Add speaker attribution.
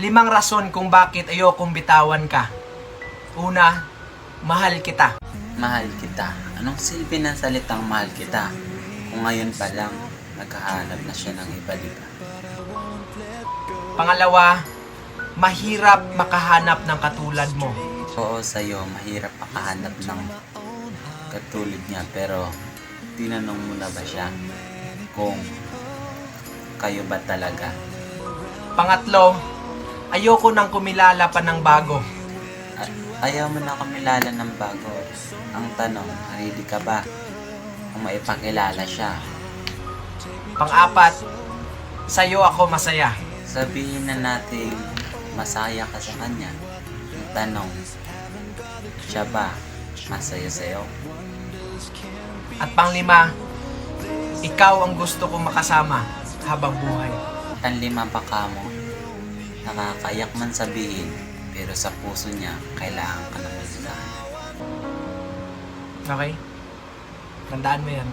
Speaker 1: 5 rason kung bakit ayokong bitawan ka. Una, mahal kita.
Speaker 2: Mahal kita. Anong silbi ng salitang mahal kita? Kung ngayon pa lang, naghahanap na siya ng iba, diba?
Speaker 1: Pangalawa, mahirap makahanap ng katulad mo.
Speaker 2: Oo, sa'yo, mahirap makahanap ng katulad niya, pero tinanong mo na ba siya kung kayo ba talaga?
Speaker 1: Pangatlo, ayoko nang kumilala pa ng bago.
Speaker 2: Ayaw mo na kumilala ng bago. Ang tanong, ready ka ba kung maipakilala siya?
Speaker 1: Pang-apat, sa'yo ako masaya.
Speaker 2: Sabihin na natin masaya ka sa kanya. Ang tanong, siya ba masaya sa'yo?
Speaker 1: At pang-5, ikaw ang gusto kong makasama habang buhay.
Speaker 2: Ang 5 pa ka mo, nakakayak man sabihin, pero sa puso niya, kailangan ka naman sa.
Speaker 1: Okay? Tandaan mo yan.